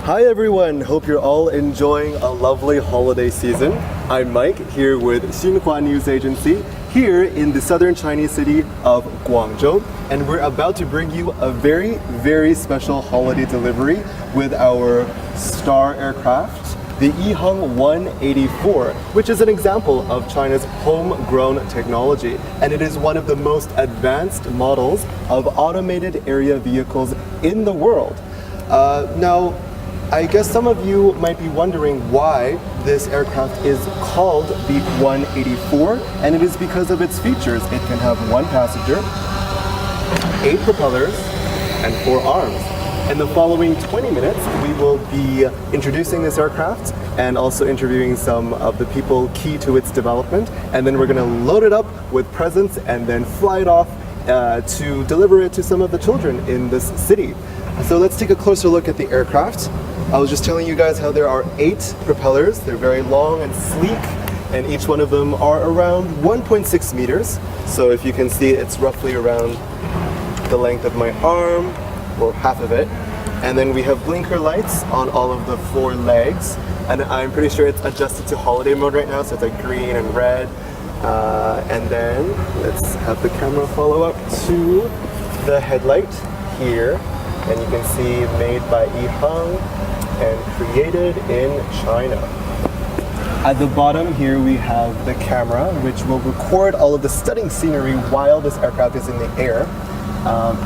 Hi everyone, hope you're all enjoying a lovely holiday season. I'm Mike here with Xinhua News Agency here in the southern Chinese city of Guangzhou, and we're about to bring you a very special holiday delivery with our star aircraft, the EHang 184, which is an example of China's homegrown technology, and it is one of the most advanced models of automated area vehicles in the world. Now, I guess some of you might be wondering why this aircraft is called the 184, and it is because of its features. It can have 1 passenger, 8 propellers, and 4 arms. In the following 20 minutes, we will be introducing this aircraft and also interviewing some of the people key to its development, and then we're going to load it up with presents and then fly it off to deliver it to some of the children in this city. So let's take a closer look at the aircraft. I was just telling you guys how there are 8 propellers. They're very long and sleek, and each one of them are around 1.6 meters. So if you can see, it's roughly around the length of my arm, or half of it. And then we have blinker lights on all of the 4 legs, and I'm pretty sure it's adjusted to holiday mode right now, so it's like green and red. And then let's have the camera follow up to the headlight here, and you can see made by EHang and created in China. At the bottom here we have the camera, which will record all of the stunning scenery while this aircraft is in the air.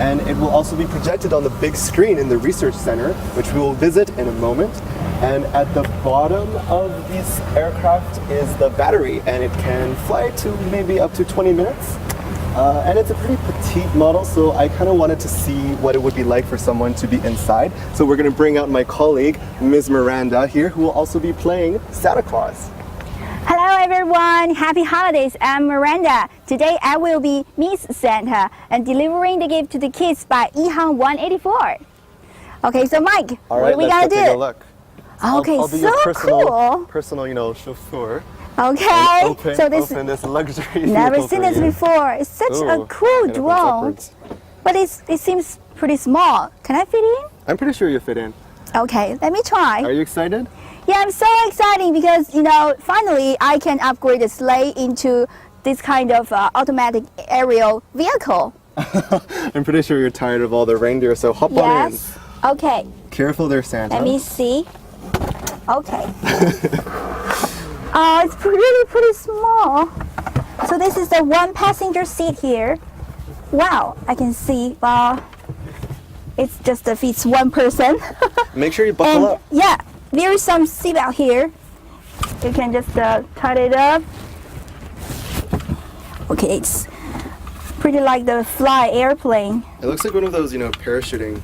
And it will also be projected on the big screen in the research center, which we will visit in a moment. And at the bottom of this aircraft is the battery, and it can fly to maybe up to 20 minutes. And it's a pretty petite model, so I kind of wanted to see what it would be like for someone to be inside. So we're going to bring out my colleague, Ms. Miranda here, who will also be playing Santa Claus. Hello everyone, happy holidays. I'm Miranda. Today I will be Miss Santa and delivering the gift to the kids by EHang 184. Okay, so Mike, what are we gonna do? Take a look. Okay, I'll be so your cool. personal, chauffeur. Okay, Open this luxury. Never seen this before. It's such a cool drone, but it seems pretty small. Can I fit in? I'm pretty sure you fit in. Okay, let me try. Are you excited? Yeah, I'm so excited because finally I can upgrade the sleigh into this kind of automatic aerial vehicle. I'm pretty sure you're tired of all the reindeer, so hop on in. Yes. Okay. Careful there, Santa. Let me see. Okay. It's pretty small. So this is the 1 passenger seat here. Wow, I can see. It just fits 1 person. Make sure you buckle up. Yeah, there is some seatbelt here. You can just tie it up. Okay, it's pretty like the fly airplane. It looks like one of those, parachuting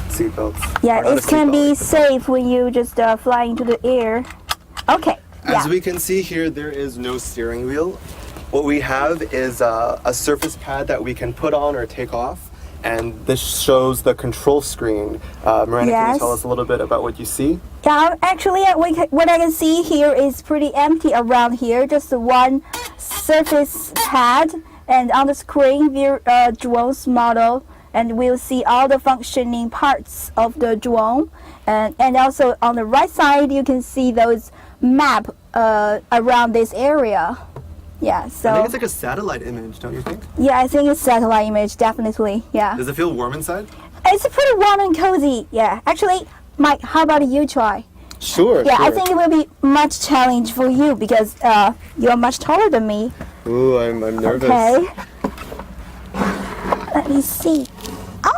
seatbelts. Yeah, it can be safe when you just fly into the air. Okay. As we can see here, there is no steering wheel. What we have is a surface pad that we can put on or take off, and this shows the control screen. Miranda, can you tell us a little bit about what you see? Yeah, actually, what I can see here is pretty empty around here, just 1 surface pad, and on the screen, there drone's model, and we'll see all the functioning parts of the drone, and also on the right side, you can see those map around this area. Yeah, so I think it's like a satellite image, don't you think? Yeah, I think it's satellite image, definitely. Yeah. Does it feel warm inside? It's pretty warm and cozy. Yeah. Actually, Mike, how about you try? Sure. Yeah, sure. I think it will be much challenge for you because you're much taller than me. Ooh, I'm nervous. Okay. Let me see.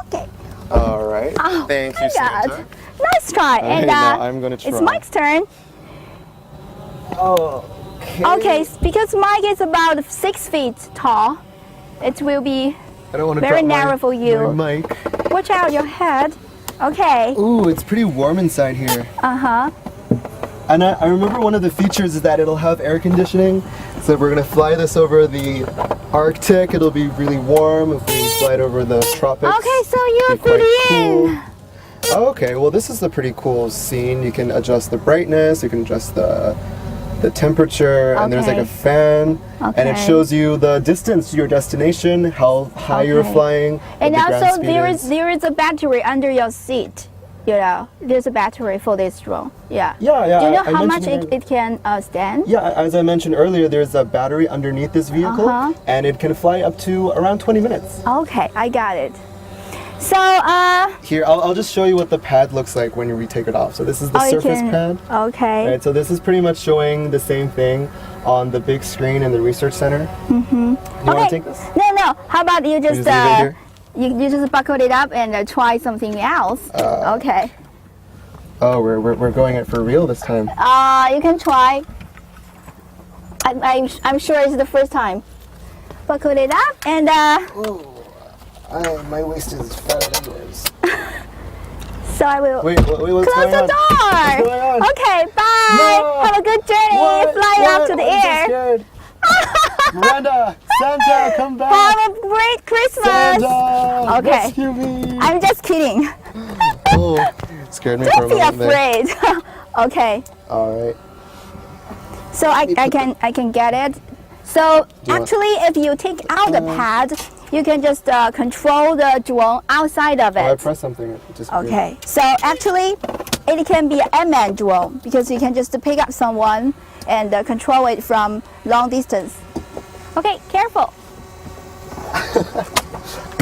Okay. All right. Oh, Thank you, Santa. Nice try. And now I'm gonna try. It's Mike's turn. Oh. Okay, because Mike is about 6 feet tall, it will be very narrow for you. My mic. Watch out your head. Okay. Ooh, it's pretty warm inside here. Uh-huh. And I remember one of the features is that it'll have air conditioning. So if we're gonna fly this over the Arctic, it'll be really warm. If we fly it over the tropics. Okay, so you're fitting in. Okay, well this is a pretty cool scene. You can adjust the brightness, you can adjust the temperature, and there's like a fan, and it shows you the distance to your destination, how high you're flying, and also there is a battery under your seat. you know, there's a battery for this drone. Yeah. Yeah. Do you know I how much mentioned it can stand? Yeah, as I mentioned earlier, there's a battery underneath this vehicle, and it can fly up to around 20 minutes. Okay, I got it. So, Here, I'll just show you what the pad looks like when we take it off. So this is the you surface can- pad. Okay. Right, so this is pretty much showing the same thing on the big screen in the research center. Mm-hmm. You want Okay. to take this? No. How about you just Just leave it here? you just buckle it up and try something else? Okay. Oh, we're going it for real this time. You can try. I'm sure it's the first time. Buckle it up and My waist is fatter than yours. so I will Wait, what's close going the on? door. What's going on? Okay, bye. No. Have a good journey. Fly up to the I'm air. so scared. Miranda, Santa, come back. Have a great Christmas. Santa, Okay. rescue me. I'm just kidding. Oh, scared me for a Don't be moment there. afraid. Okay. All right. So I can get it. So you want- actually, if you take out the pad, you can just control the drone outside of Oh, I it. pressed something. It just Okay. So actually, it can be an unmanned drone because you can just pick up someone and control it from long distance. Okay, careful.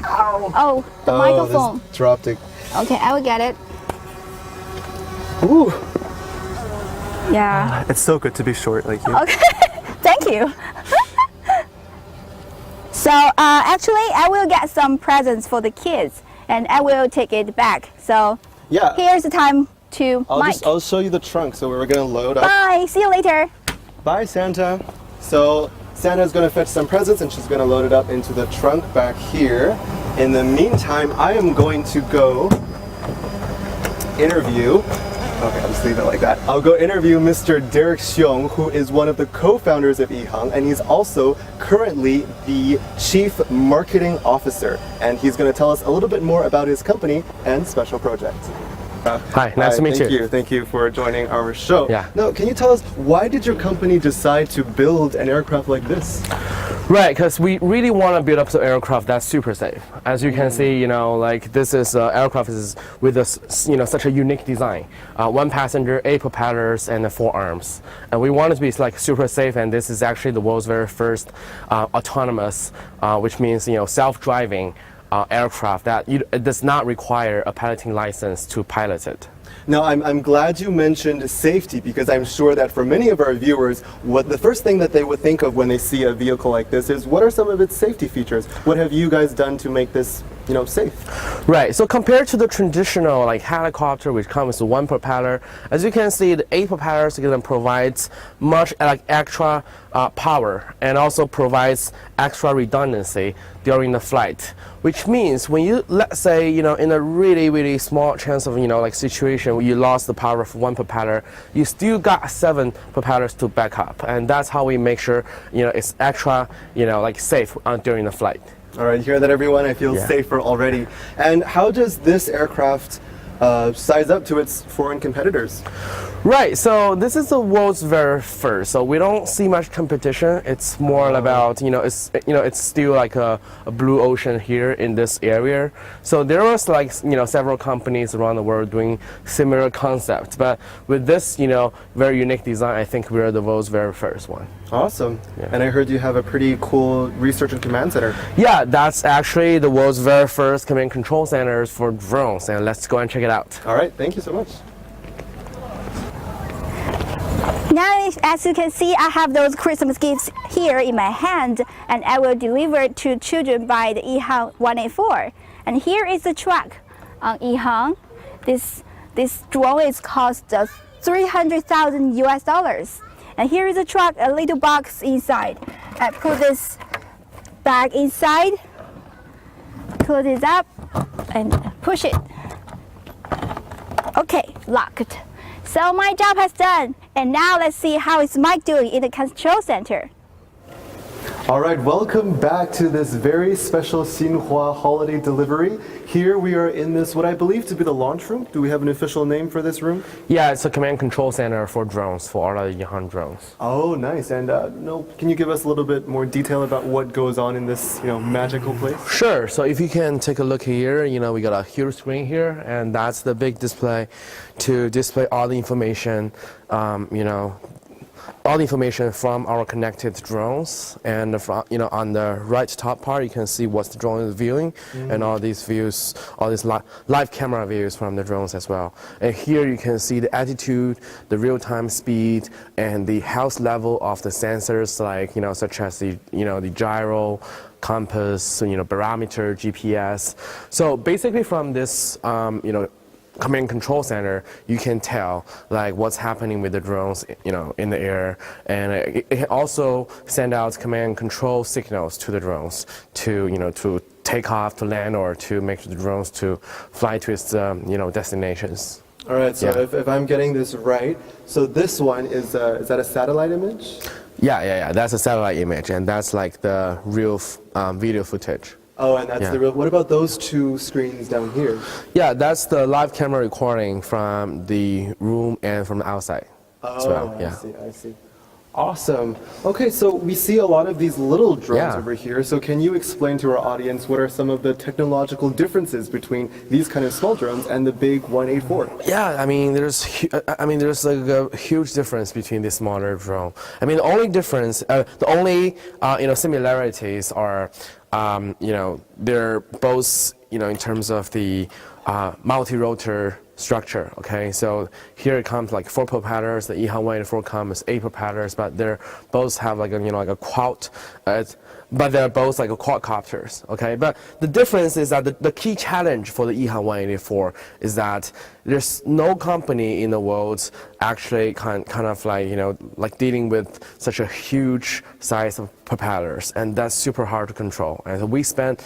Oh, the microphone. This dropped it. Okay, I will get it. Ooh. Yeah. It's so good to be short like you. Okay, thank you. So actually, I will get some presents for the kids, and I will take it back. So Yeah. here's the time to Mike. I'll show you the trunk. So we're gonna load up. Bye. See you later. Bye, Santa. So Santa's gonna fetch some presents, and she's gonna load it up into the trunk back here. In the meantime, I am going to go interview. Okay, I'll just leave it like that. I'll go interview Mr. Derek Xiong, who is one of the co-founders of EHang, and he's also currently the Chief Marketing Officer. And he's going to tell us a little bit more about his company and special project. Hi, nice to meet you. Thank you for joining our show. Yeah. Now, can you tell us, why did your company decide to build an aircraft like this? Right, because we really want to build up an aircraft that's super safe. As you can see, you know, like this is aircraft is with a, such a unique design. One passenger, 8 propellers, and 4 arms. And we want it to be like super safe. And this is actually the world's very first autonomous, which means self-driving aircraft that it does not require a piloting license to pilot it. Now, I'm glad you mentioned safety, because I'm sure that for many of our viewers, the first thing that they would think of when they see a vehicle like this is, what are some of its safety features? What have you guys done to make this, safe? Right, so compared to the traditional helicopter, which comes with 1 propeller, as you can see, the 8 propellers provides much extra power, and also provides extra redundancy during the flight, which means when you, let's say, in a really small chance of, situation where you lost the power of 1 propeller, you still got 7 propellers to back up. And that's how we make sure, it's extra, safe during the flight. All right, hear that, everyone? I feel safer already. And how does this aircraft size up to its foreign competitors? Right, so this is the world's very first. So we don't see much competition. It's more about, it's still like a blue ocean here in this area. So there was several companies around the world doing similar concepts. But with this, very unique design, I think we're the world's very first one. Awesome. Yeah. And I heard you have a pretty cool research and command center. Yeah, that's actually the world's very first command and control centers for drones. And let's go and check it out. All right, thank you so much. Now, as you can see, I have those Christmas gifts here in my hand, and I will deliver it to children by the EHang 184. And here is the truck on EHang. This drone is cost $300,000 US. And here is the truck, a little box inside. I put this bag inside, close it up, and push it. Okay, locked. So my job has done. And now let's see how is Mike doing in the control center. All right, welcome back to this very special Xinhua holiday delivery. Here we are in this, what I believe to be the launch room. Do we have an official name for this room? Yeah, it's a command control center for drones, for all the Yihan drones. Oh, nice. And can you give us a little bit more detail about what goes on in this, magical place? Sure. So if you can take a look here, we got a huge screen here, and that's the big display to display all the information, all the information from our connected drones, and on the right top part you can see what the drone is viewing, and all these views, all these live camera views from the drones as well. And here you can see the altitude, the real-time speed, and the health level of the sensors, like such as the gyro, compass, barometer, GPS. So basically from this command control center, you can tell like what's happening with the drones, in the air, and it can also send out command control signals to the drones to take off, to land, or to make the drones to fly to its destinations. All right, so Yeah. if I'm getting this right, so this one is that a satellite image? Yeah. That's a satellite image, and that's like the real video footage. Oh, and that's Yeah. the real. What about those two screens down here? Yeah, that's the live camera recording from the room and from the outside as well. Yeah. I see. Awesome. Okay, so we see a lot of these little drones Yeah. over here. So can you explain to our audience what are some of the technological differences between these kind of small drones and the big 184? Yeah, there's like a huge difference between this smaller drone. The only difference, the only similarities are, they're both, in terms of the multi-rotor structure. Okay, so here it comes like 4 propellers. The Yihan 184 comes 8 propellers, but they're both have like a quad. But they're both like quadcopters, okay? But the difference is that the key challenge for the Yihan 184 is that there's no company in the world actually kind of like dealing with such a huge size of propellers, and that's super hard to control. And so we spent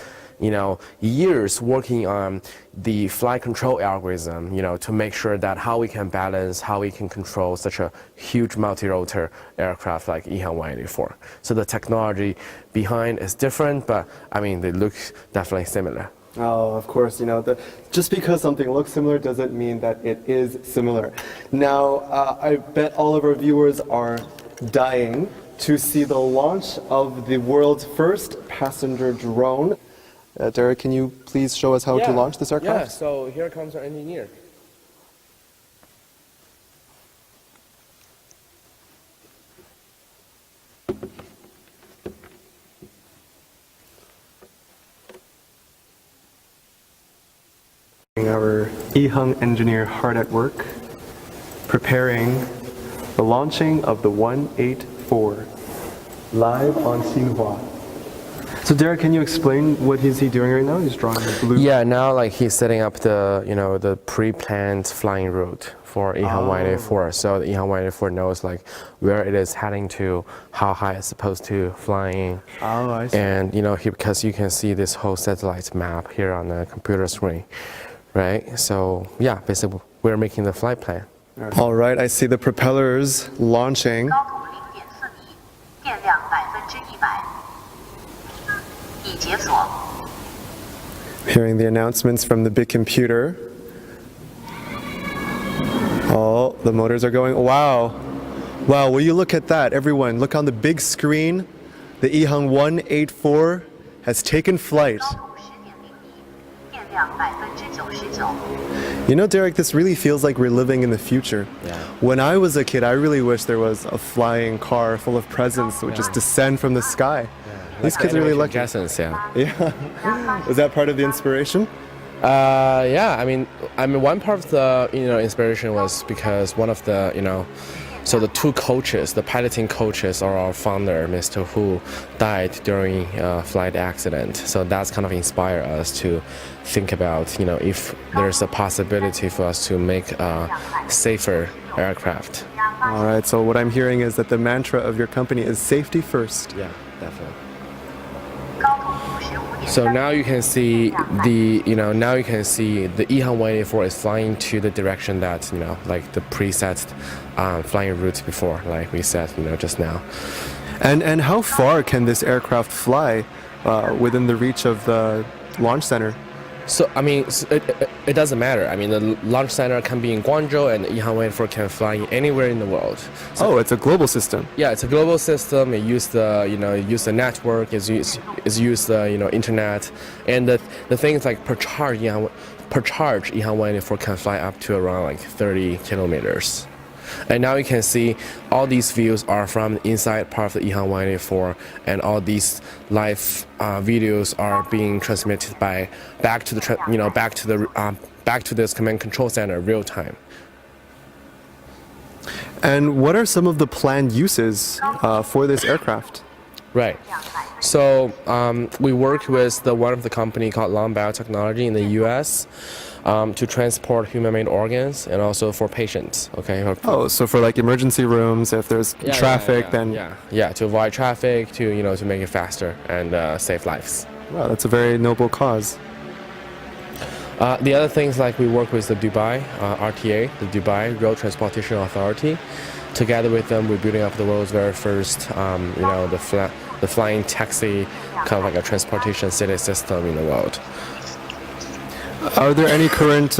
years working on the flight control algorithm, to make sure that how we can balance, how we can control such a huge multi-rotor aircraft like Yihan 184. So the technology behind is different, but they look definitely similar. Oh, of course, just because something looks similar doesn't mean that it is similar. Now, I bet all of our viewers are dying to see the launch of the world's first passenger drone. Derek, can you please show us how to launch this aircraft? Yeah, so here comes our engineer. Our Yiheng engineer hard at work, preparing the launching of the 184 live on Xinhua. So Derek, can you explain what is he doing right now? He's drawing the blue. Yeah, now like he's setting up the the pre-planned flying route for Yihan 184. So the Yihan 184 knows like where it is heading to, how high it's supposed to flying. Oh, I see. And because you can see this whole satellite map here on the computer screen, right? So yeah, basically we're making the flight plan. All right, I see the propellers launching. 高度0.4米，电量100%，已解锁。 Hearing the announcements from the big computer. Oh, the motors are going. Wow. Wow, will you look at that? Everyone, look on the big screen. The Yiheng 184 has taken flight. 高度10.0米，电量99%。 Derek, this really feels like we're living in the future. Yeah. When I was a kid, I really wish there was a flying car full of presents that would just descend from the sky. These kids are really lucky. Essence, yeah. Yeah. Was that part of the inspiration? Yeah, one part of the inspiration was because one of the so the 2 coaches, the piloting coaches, are our founder, Mr. Hu, died during a flight accident. So that's kind of inspired us to think about if there's a possibility for us to make a safer aircraft. All right, so what I'm hearing is that the mantra of your company is safety first. Yeah, definitely. 高度55.3 So now you can see the Yihan 184 is flying to the direction that like the preset flying route before, like we said just now. And how far can this aircraft fly within the reach of the launch center? So I mean, it doesn't matter. I mean, the launch center can be in Guangzhou, and EHang 184 can fly anywhere in the world. So, It's a global system. yeah, it's a global system. It use the network. It use the internet, and the things like per charge EHang 184 can fly up to around like 30 kilometers. And now you can see all these views are from the inside part of the EHang 184, and all these live videos are being transmitted back to this command control center real time. And what are some of the planned uses for this aircraft? Right. So we work with one of the company called Long Biotechnology in the U.S. To transport human-made organs and also for patients. Okay. So for like emergency rooms, if there's traffic, then to avoid traffic, to make it faster and save lives. Wow, that's a very noble cause. The other things like we work with the Dubai RTA, the Dubai Road Transportation Authority. Together with them, we're building up the world's very first, the flying taxi, kind of like a transportation city system in the world. Are there any current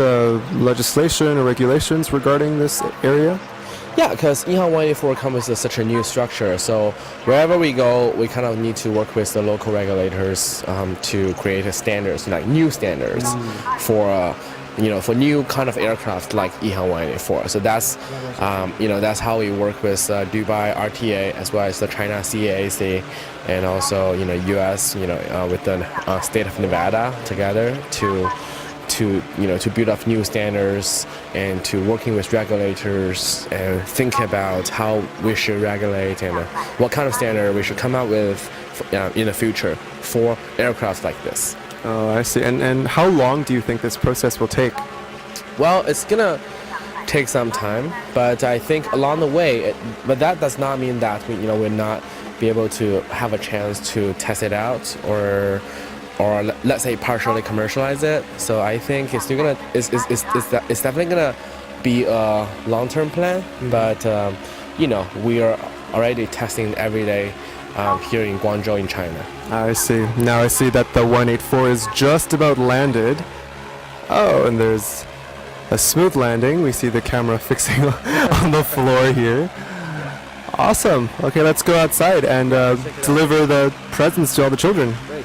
legislation or regulations regarding this area? Yeah, because EHang 184 comes with such a new structure, so wherever we go, we kind of need to work with the local regulators to create standards, like new standards for for new kind of aircraft like EHang 184. So that's that's how we work with Dubai RTA as well as the China CAAC, and also US with the state of Nevada together to build up new standards and to working with regulators and think about how we should regulate and what kind of standard we should come out with in the future for aircraft like this. Oh, I see. And how long do you think this process will take? Well, it's gonna take some time, but I think along the way, but that does not mean that we will not be able to have a chance to test it out or let's say partially commercialize it. So I think it's still gonna it's definitely gonna be a long-term plan, but we are already testing every day here in Guangzhou in China. I see. Now I see that the 184 is just about landed. Oh, and there's a smooth landing. We see the camera fixing on the floor here. Awesome. Okay, let's go outside and deliver the presents to all the children. Great.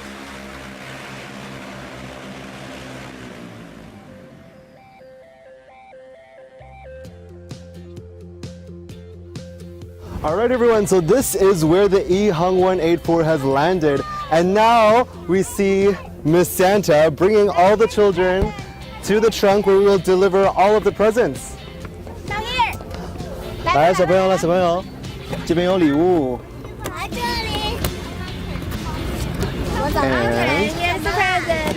All right, everyone, so this is where the EHang 184 has landed. And now we see Miss Santa bringing all the children to the trunk where we will deliver all of the presents. 来，小朋友，这边有礼物。来这里，我早上起来应该是 present。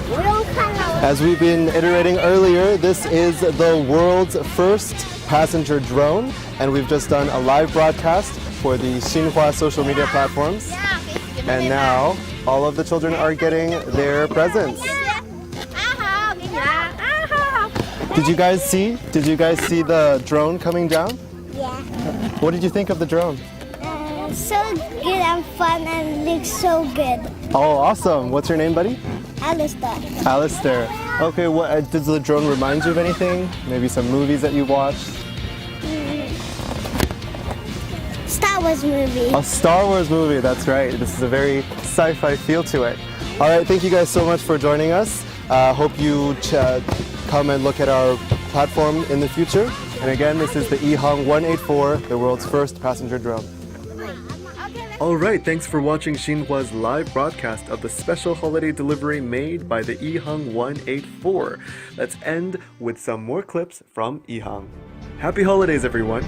不用看了。 As we've been iterating earlier, this is the world's first passenger drone, and we've just done a live broadcast for the Xinhua social media platforms. And now all of the children are getting their presents. 好，给你啦。好。 Did you guys see the drone coming down? Yeah. What did you think of the drone? So good and fun and looks so good. Oh, awesome. What's your name, buddy? Alistair. Alistair. Okay, what does the drone remind you of anything? Maybe some movies that you watched? Star Wars movie. A Star Wars movie, that's right. This is a very sci-fi feel to it. All right, thank you guys so much for joining us. Hope you come and look at our platform in the future. And again, this is the EHang 184, the world's first passenger drone. All right, thanks for watching Xinhua's live broadcast of the special holiday delivery made by the EHang 184. Let's end with some more clips from EHang. Happy holidays, everyone.